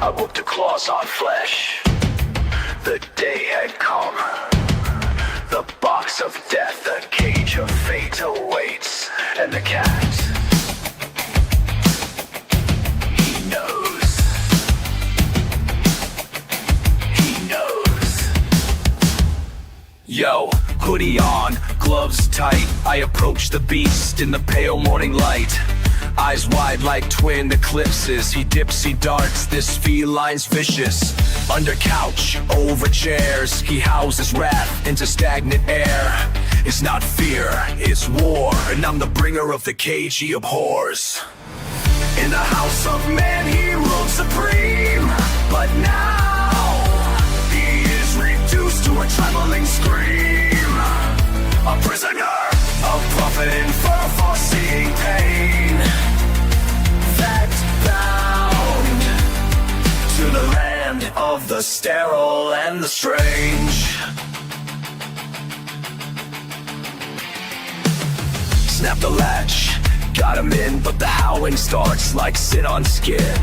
I whooped the claws on flesh. The day had come. The box of death, the cage of fate awaits. And the cat, he knows. He knows. Yo, hoodie on, gloves tight. I approach the beast in the pale morning light. Eyes wide like twin eclipses. He dips, he darts, this feline's vicious. Under couch, over chairs, he howls his wrath into stagnant air. It's not fear, it's war, and I'm the bringer of the cage he abhors. In the house of man he ruled supreme, but now he is reduced to a trembling scream. A prisoner, a prophet in fur foreseeing pain, fact bound to the land of the sterile and the strange. Snap the latch, got him in, but the howling starts like sin on skin.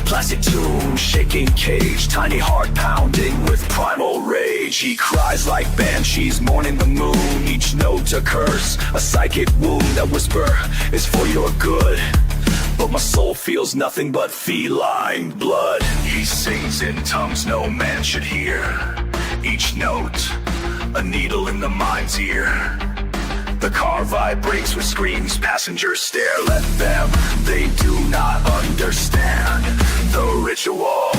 Plastic tomb, shaking cage, tiny heart pounding with primal rage. He cries like banshees mourning the moon, each note a curse, a psychic wound. That whisper is for your good, but my soul feels nothing but feline blood. He sings in tongues no man should hear, each note a needle in the mind's ear. The car vibrates with screams, passengers stare. Let them, they do not understand the ritual.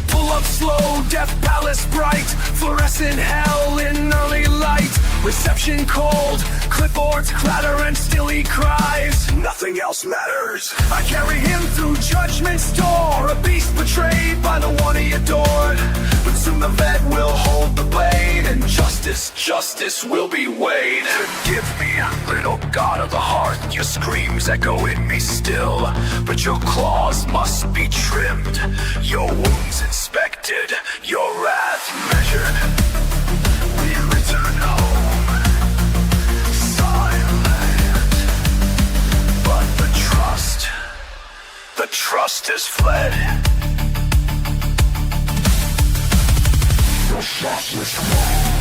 Pull up slow, death palace bright, fluorescent hell in early light. Reception cold, clipboards clatter and still he cries. Nothing else matters. I carry him through judgment's door, a beast betrayed by the one he adored. But soon the vet will hold the blade, and justice will be weighed. Forgive me, little god of the heart, your screams echo in me still. But your claws must be trimmed, your wounds inspected, your wrath measured. We return home. The trust is fled. The trust is fled.